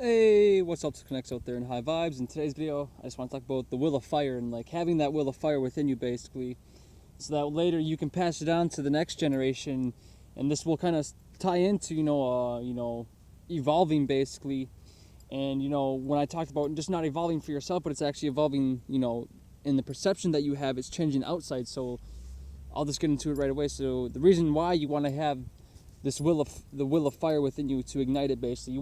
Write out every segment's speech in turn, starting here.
Hey, what's up to connects out there in high vibes? In today's video, I just want to talk about the will of fire and like having that will of fire within you basically, so that later you can pass it on to the next generation, and this will kind of tie into evolving basically, and when I talked about just not evolving for yourself, but it's actually evolving, in the perception that you have, it's changing outside. So I'll just get into it right away. So the reason why you want to have this will of fire within you to ignite it basically, you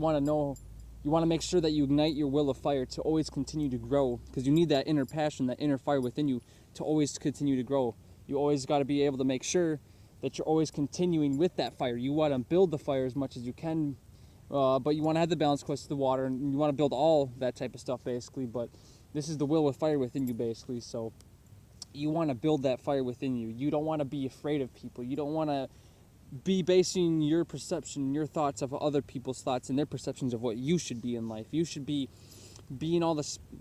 want to make sure that you ignite your will of fire to always continue to grow, because you need that inner passion, that inner fire within you to always continue to grow. You always got to be able to make sure that you're always continuing with that fire. You want to build the fire as much as you can, but you want to have the balance close to the water, and you want to build all that type of stuff basically. But this is the will of fire within you basically. So you want to build that fire within you. You don't want to be afraid of people. You don't want to be basing your perception, your thoughts of other people's thoughts and their perceptions of what you should be in life. You should be being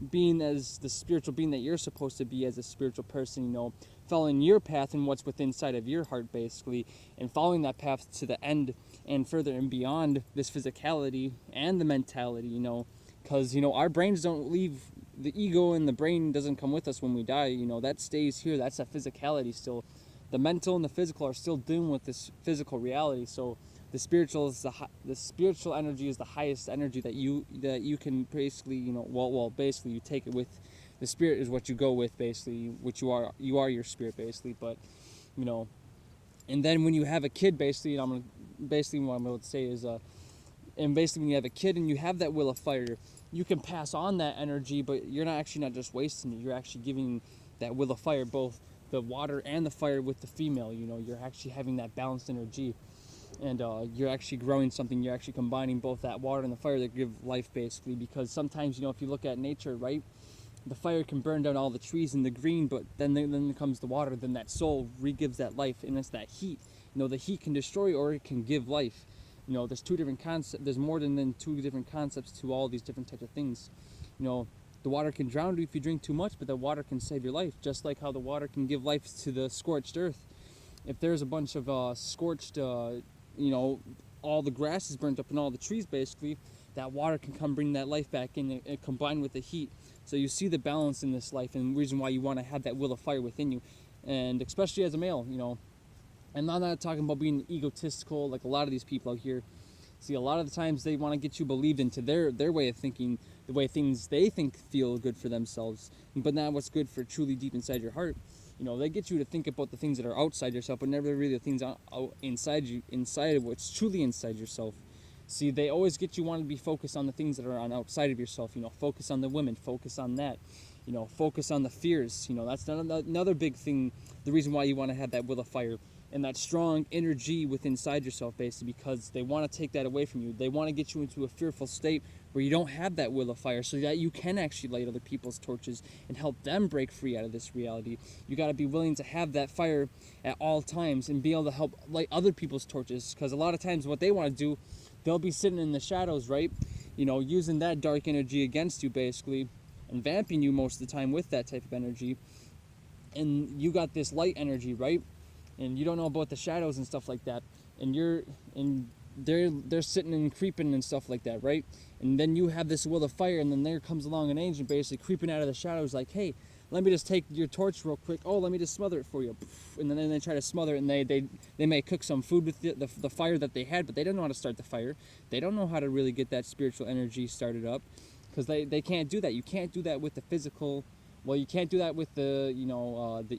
being as the spiritual being that you're supposed to be as a spiritual person, following your path and what's within inside of your heart basically, and following that path to the end and further and beyond this physicality and the mentality, because our brains don't leave. The ego and the brain doesn't come with us when we die. That stays here. That's that physicality still. The mental and the physical are still dealing with this physical reality. So the spiritual is the spiritual energy is the highest energy that you can basically, basically you take it with. The spirit is what you go with basically, which you are your spirit basically. But and then when you have a kid basically, and basically what I'm about to say is and basically when you have a kid and you have that will of fire, you can pass on that energy, but you're not just wasting it. You're actually giving that will of fire both the water and the fire with the female. You're actually having that balanced energy, and you're actually growing something. You're actually combining both that water and the fire that give life basically, because sometimes if you look at nature, right, the fire can burn down all the trees and the green, but then comes the water, then that soul re-gives that life, and it's that heat. The heat can destroy or it can give life. There's two different concepts. There's more than two different concepts to all these different types of things. The water can drown you if you drink too much, but the water can save your life, just like how the water can give life to the scorched earth. If there's a bunch of scorched, all the grass is burnt up and all the trees basically, that water can come bring that life back in and combine with the heat. So you see the balance in this life, and the reason why you want to have that will of fire within you, and especially as a male, And I'm not talking about being egotistical like a lot of these people out here. See, a lot of the times they want to get you believed into their way of thinking, the way things they think feel good for themselves, but not what's good for truly deep inside your heart. They get you to think about the things that are outside yourself, but never really the things out inside you, inside of what's truly inside yourself. See, they always get you want to be focused on the things that are on outside of yourself. Focus on the women, focus on that. Focus on the fears. That's another big thing. The reason why you want to have that will of fire and that strong energy within inside yourself, basically, because they want to take that away from you. They want to get you into a fearful state where you don't have that will of fire, so that you can actually light other people's torches and help them break free out of this reality. You got to be willing to have that fire at all times and be able to help light other people's torches, because a lot of times what they want to do, they'll be sitting in the shadows, right? Using that dark energy against you, basically, and vamping you most of the time with that type of energy. And you got this light energy, right? And you don't know about the shadows and stuff like that, and they're sitting and creeping and stuff like that, right? And then you have this will of fire, and then there comes along an angel basically creeping out of the shadows like, hey, let me just take your torch real quick. Oh, let me just smother it for you. And then they try to smother it, and they may cook some food with the fire that they had, but they don't know how to start the fire. They don't know how to really get that spiritual energy started up, because they can't do that. You can't do that with the physical. Well, you can't do that with the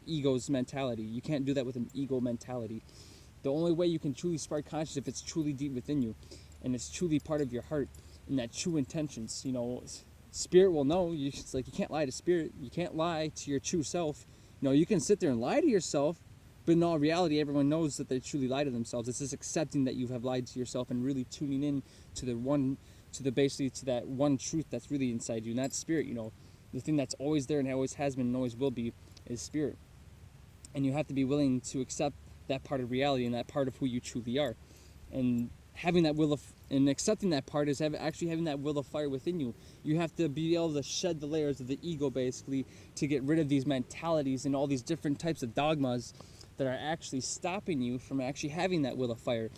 ego's mentality. You can't do that with an ego mentality. The only way you can truly spark consciousness if it's truly deep within you, and it's truly part of your heart, and that true intentions. Spirit will know. It's like you can't lie to spirit. You can't lie to your true self. You can sit there and lie to yourself, but in all reality, everyone knows that they truly lie to themselves. It's just accepting that you have lied to yourself and really tuning in to to that one truth that's really inside you, and that's spirit. The thing that's always there and always has been and always will be is spirit. And you have to be willing to accept that part of reality and that part of who you truly are. And having that and accepting that part is actually having that will of fire within you. You have to be able to shed the layers of the ego, basically, to get rid of these mentalities and all these different types of dogmas that are actually stopping you from actually having that will of fire.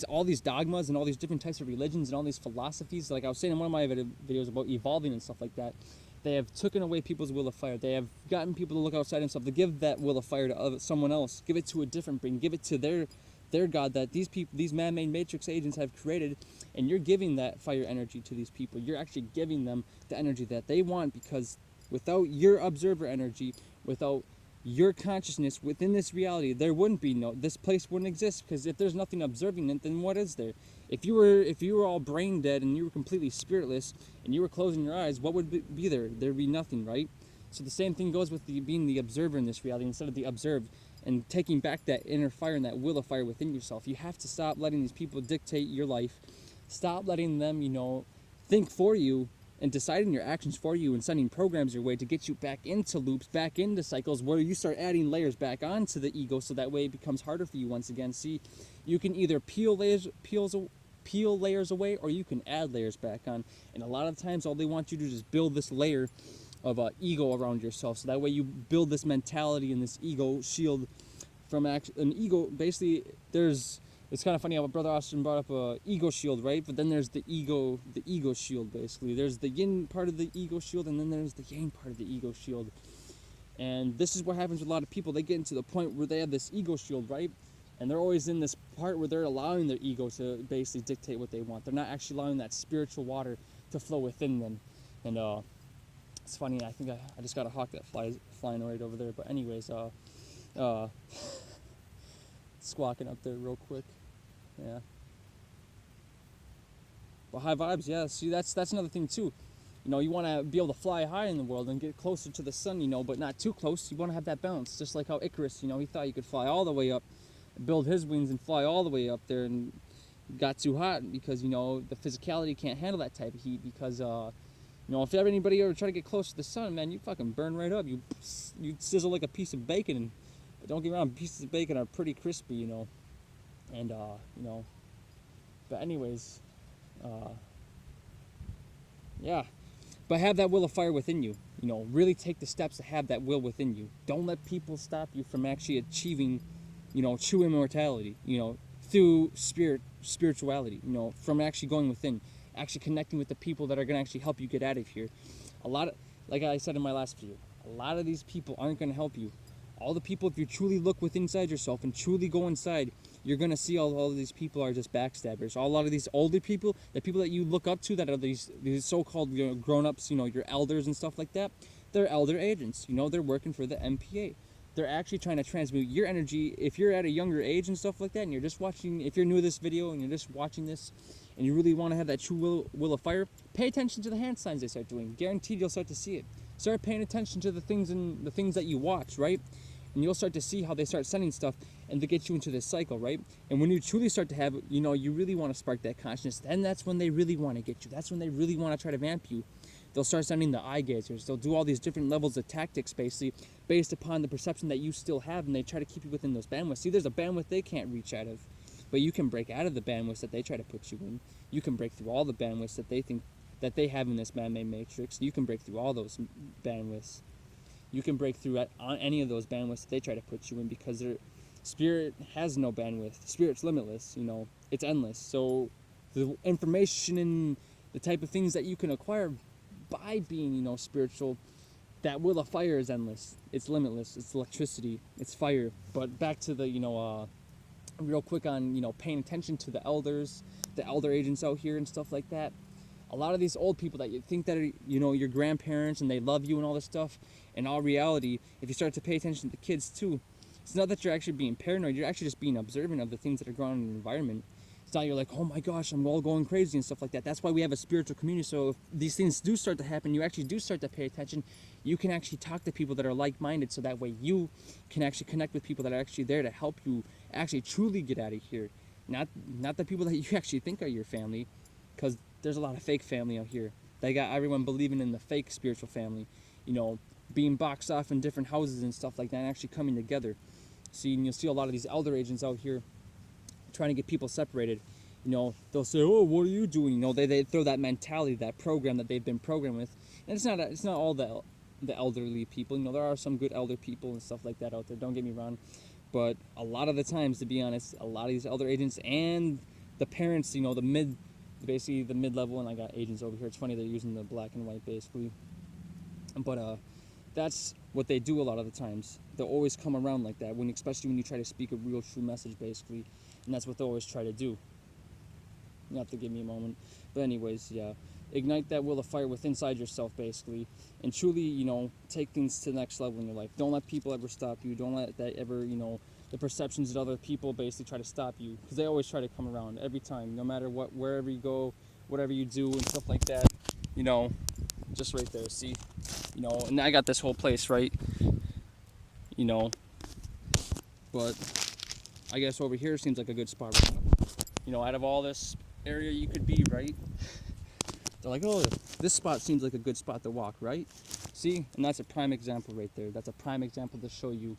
all these dogmas and all these different types of religions and all these philosophies, like I was saying in one of my videos about evolving and stuff like that, they have taken away people's will of fire. They have gotten people to look outside and stuff, to give that will of fire to someone else, give it to a different being, give it to their god that these man-made matrix agents have created, and you're giving that fire energy to these people. You're actually giving them the energy that they want, because without your observer energy, without your consciousness within this reality, there wouldn't be this place wouldn't exist, because if there's nothing observing it, then what is there? If you were all brain dead and you were completely spiritless and you were closing your eyes, what would be there? There'd be nothing, right? So the same thing goes with being the observer in this reality instead of the observed, and taking back that inner fire and that will of fire within yourself. You have to stop letting these people dictate your life. Stop letting them, think for you and deciding your actions for you and sending programs your way to get you back into loops, back into cycles where you start adding layers back onto the ego, so that way it becomes harder for you once again. See, you can either peel layers away, or you can add layers back on. And a lot of times all they want you to do is build this layer of ego around yourself, so that way you build this mentality and this ego shield from an ego. Basically, it's kind of funny how Brother Austin brought up a ego shield, right? But then there's the ego shield. Basically, there's the yin part of the ego shield, and then there's the yang part of the ego shield. And this is what happens with a lot of people. They get into the point where they have this ego shield, right? And they're always in this part where they're allowing their ego to basically dictate what they want. They're not actually allowing that spiritual water to flow within them. And it's funny, I think I just got a hawk that flying right over there. But anyways, squawking up there real quick. Yeah. But high vibes, yeah. See, that's another thing too. You want to be able to fly high in the world and get closer to the sun, but not too close. You want to have that balance, just like how Icarus, he thought he could fly all the way up, build his wings and fly all the way up there, and got too hot because, the physicality can't handle that type of heat, because, if anybody ever try to get close to the sun, man, you fucking burn right up. You sizzle like a piece of bacon. But don't get me wrong, pieces of bacon are pretty crispy, and but anyways, yeah, but have that will of fire within you. Really take the steps to have that will within you. Don't let people stop you from actually achieving, true immortality, through spirituality, from actually going within, actually connecting with the people that are going to actually help you get out of here. Like I said in my last video, a lot of these people aren't going to help you. All the people, if you truly look within inside yourself and truly go inside, you're going to see all of these people are just backstabbers. A lot of these older people, the people that you look up to that are these so-called grown-ups, your elders and stuff like that, they're elder agents. They're working for the MPA. They're actually trying to transmute your energy. If you're at a younger age and stuff like that, and you're just watching, if you're new to this video and you're just watching this, and you really want to have that true will of fire, pay attention to the hand signs they start doing. Guaranteed you'll start to see it. Start paying attention to the things that you watch, right? And you'll start to see how they start sending stuff and to get you into this cycle, right? And when you truly start to have, you really want to spark that consciousness, then that's when they really want to get you. That's when they really want to try to vamp you. They'll start sending the eye gazers. They'll do all these different levels of tactics, basically, based upon the perception that you still have, and they try to keep you within those bandwidths. See, there's a bandwidth they can't reach out of, but you can break out of the bandwidths that they try to put you in. You can break through all the bandwidths that they think that they have in this man-made matrix. You can break through all those bandwidths. You can break through on any of those bandwidths that they try to put you in, because their spirit has no bandwidth. Spirit's limitless, it's endless. So the information and the type of things that you can acquire by being, spiritual, that will of fire is endless. It's limitless. It's electricity. It's fire. But back to the, real quick on, paying attention to the elders, the elder agents out here and stuff like that. A lot of these old people that you think that are, your grandparents and they love you and all this stuff, in all reality, if you start to pay attention to the kids too, it's not that you're actually being paranoid, you're actually just being observant of the things that are going on in your environment. It's not you're like, oh my gosh, I'm all going crazy and stuff like that. That's why we have a spiritual community. So if these things do start to happen, you actually do start to pay attention. You can actually talk to people that are like-minded, so that way you can actually connect with people that are actually there to help you actually truly get out of here. Not the people that you actually think are your family, because there's a lot of fake family out here. They got everyone believing in the fake spiritual family, being boxed off in different houses and stuff like that, and actually coming together. See, and you'll see a lot of these elder agents out here trying to get people separated. They'll say, oh, what are you doing? They throw that mentality, that program that they've been programmed with. And it's not all the elderly people. There are some good elder people and stuff like that out there, don't get me wrong. But a lot of the times, to be honest, a lot of these elder agents and the parents, basically the mid-level, and I got agents over here. It's funny they're using the black and white basically, but that's what they do a lot of the times. They'll always come around like that, especially when you try to speak a real, true message, basically, and that's what they always try to do. You have to give me a moment, but anyways, yeah, ignite that will of fire within inside yourself, basically, and truly, take things to the next level in your life. Don't let people ever stop you. Don't let that ever, the perceptions that other people basically try to stop you, because they always try to come around every time, no matter what, wherever you go, whatever you do, and stuff like that. Just right there, see, and I got this whole place right, but I guess over here seems like a good spot right now. Out of all this area you could be, right? They're like, oh, this spot seems like a good spot to walk, right? See, and that's a prime example right there. That's a prime example to show you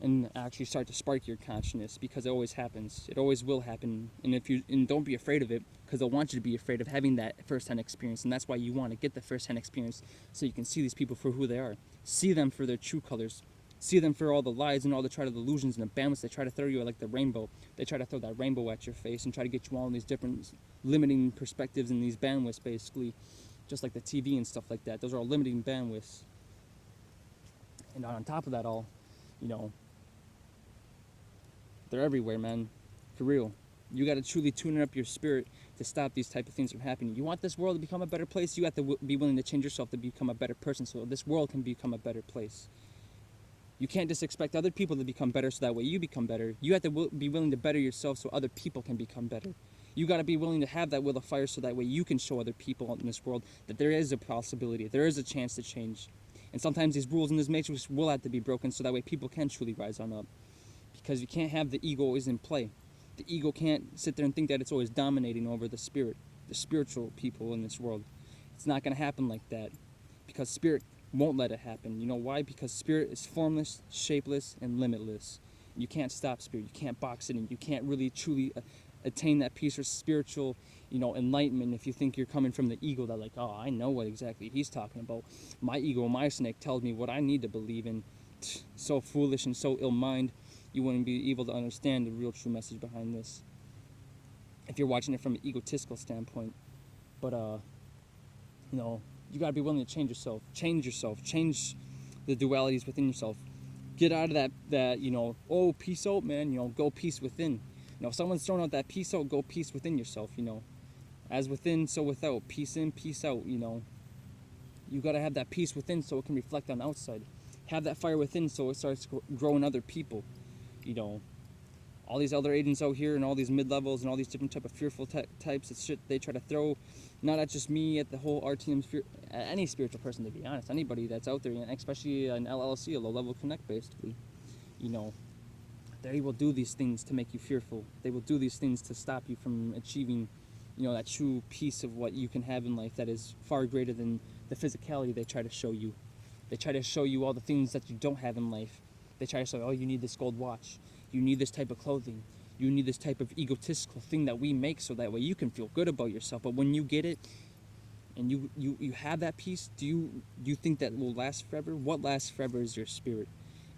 and actually start to spark your consciousness, because it always happens. It always will happen. And don't be afraid of it, because they'll want you to be afraid of having that first-hand experience. And that's why you want to get the first-hand experience, so you can see these people for who they are. See them for their true colors. See them for all the lies and all the illusions and the bandwidths they try to throw you at, like the rainbow. They try to throw that rainbow at your face and try to get you all in these different limiting perspectives and these bandwidths, basically. Just like the TV and stuff like that. Those are all limiting bandwidths. And on top of that all, they're everywhere, man. For real. You got to truly tune up your spirit to stop these type of things from happening. You want this world to become a better place, you have to be willing to change yourself to become a better person, so this world can become a better place. You can't just expect other people to become better so that way you become better. You have to be willing to better yourself so other people can become better. You got to be willing to have that will of fire so that way you can show other people in this world that there is a possibility, there is a chance to change. And sometimes these rules in this matrix will have to be broken so that way people can truly rise on up. Because you can't have the ego always in play. The ego can't sit there and think that it's always dominating over the spirit, the spiritual people in this world. It's not going to happen like that, because spirit won't let it happen. You know why? Because spirit is formless, shapeless, and limitless. You can't stop spirit. You can't box it in. You can't really truly attain that peace or spiritual, enlightenment if you think you're coming from the ego that, like, oh, I know what exactly he's talking about. My ego, my snake tells me what I need to believe in. So foolish and so ill-minded. You wouldn't be able to understand the real true message behind this if you're watching it from an egotistical standpoint. But you got to be willing to change yourself, change the dualities within yourself. Get out of that oh, peace out, man, go peace within. If someone's throwing out that peace out, go peace within yourself, as within, so without. Peace in, peace out, you got to have that peace within so it can reflect on the outside. Have that fire within so it starts growing other people. All these elder agents out here and all these mid-levels and all these different type of fearful types of shit they try to throw, not at just me, at the whole RTM sphere, any spiritual person, to be honest, anybody that's out there, and especially an LLC, a low-level connect, basically. They will do these things to make you fearful. They will do these things to stop you from achieving, that true peace of what you can have in life that is far greater than the physicality they try to show you. They try to show you all the things that you don't have in life. They try to say, oh, you need this gold watch. You need this type of clothing. You need this type of egotistical thing that we make so that way you can feel good about yourself. But when you get it and you have that peace, do you think that will last forever? What lasts forever is your spirit.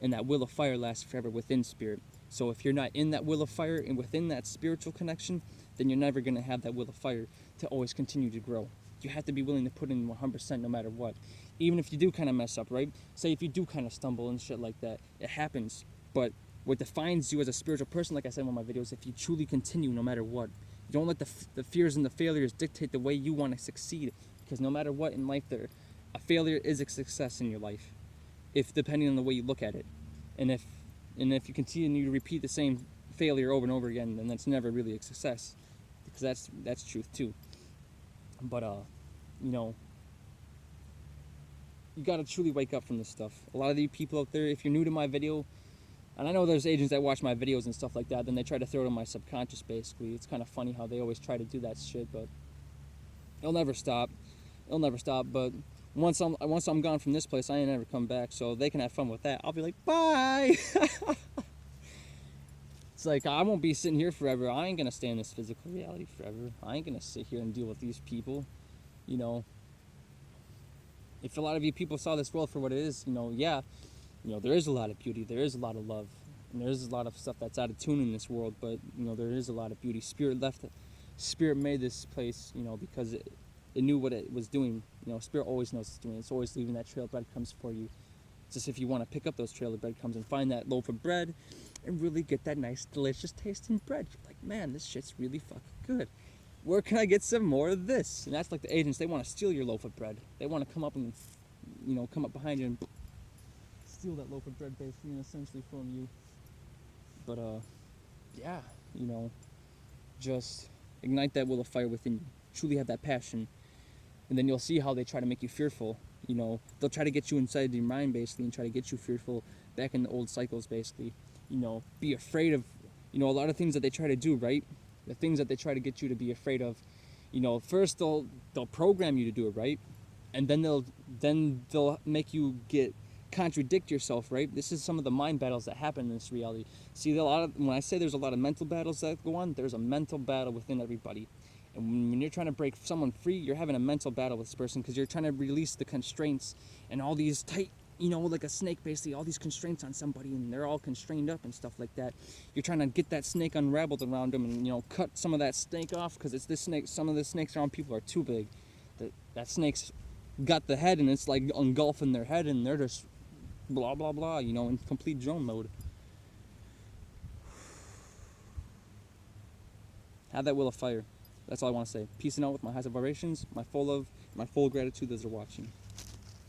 And that will of fire lasts forever within spirit. So if you're not in that will of fire and within that spiritual connection, then you're never going to have that will of fire to always continue to grow. You have to be willing to put in 100% no matter what. Even if you do kind of mess up, right? Say if you do kind of stumble and shit like that, it happens. But what defines you as a spiritual person, like I said in one of my videos, if you truly continue no matter what. You don't let the fears and the failures dictate the way you want to succeed. Because no matter what in life, a failure is a success in your life, if depending on the way you look at it. And if you continue to repeat the same failure over and over again, then that's never really a success. Because that's truth too. But you gotta truly wake up from this stuff. A lot of you people out there, if you're new to my video, and I know there's agents that watch my videos and stuff like that, then they try to throw it on my subconscious, basically. It's kind of funny how they always try to do that shit, but it'll never stop. But once I'm gone from this place, I ain't never come back, so they can have fun with that. I'll be like, bye! It's like, I won't be sitting here forever. I ain't gonna stay in this physical reality forever. I ain't gonna sit here and deal with these people, If a lot of you people saw this world for what it is, there is a lot of beauty, there is a lot of love, And there's a lot of stuff that's out of tune in this world, but there is a lot of beauty. Spirit made this place, because it knew what it was doing. Spirit always knows what it's doing. It's always leaving that trail of breadcrumbs for you. It's just if you want to pick up those trail of breadcrumbs and find that loaf of bread and really get that nice, delicious tasting bread. You're like, man, this shit's really fucking good. Where can I get some more of this? And that's like the agents. They want to steal your loaf of bread. They want to come up and, come up behind you and steal that loaf of bread, basically, and essentially from you. But, yeah, just ignite that will of fire within you. Truly have that passion. And then you'll see how they try to make you fearful. They'll try to get you inside your mind, basically, and try to get you fearful back in the old cycles, basically. Be afraid of, a lot of things that they try to do, right? The things that they try to get you to be afraid of. First they'll program you to do it, right? And then they'll make you contradict yourself, right? This is some of the mind battles that happen in this reality. See, when I say there's a lot of mental battles that go on, there's a mental battle within everybody. And when you're trying to break someone free, you're having a mental battle with this person because you're trying to release the constraints and all these tight, like a snake, basically, all these constraints on somebody, and they're all constrained up and stuff like that. You're trying to get that snake unraveled around them and, cut some of that snake off because it's this snake. Some of the snakes around people are too big. That snake's got the head and it's like engulfing their head and they're just blah, blah, blah, in complete drone mode. Have that will of fire. That's all I want to say. Peace and out with my highs of vibrations, my full love, my full gratitude that they're watching.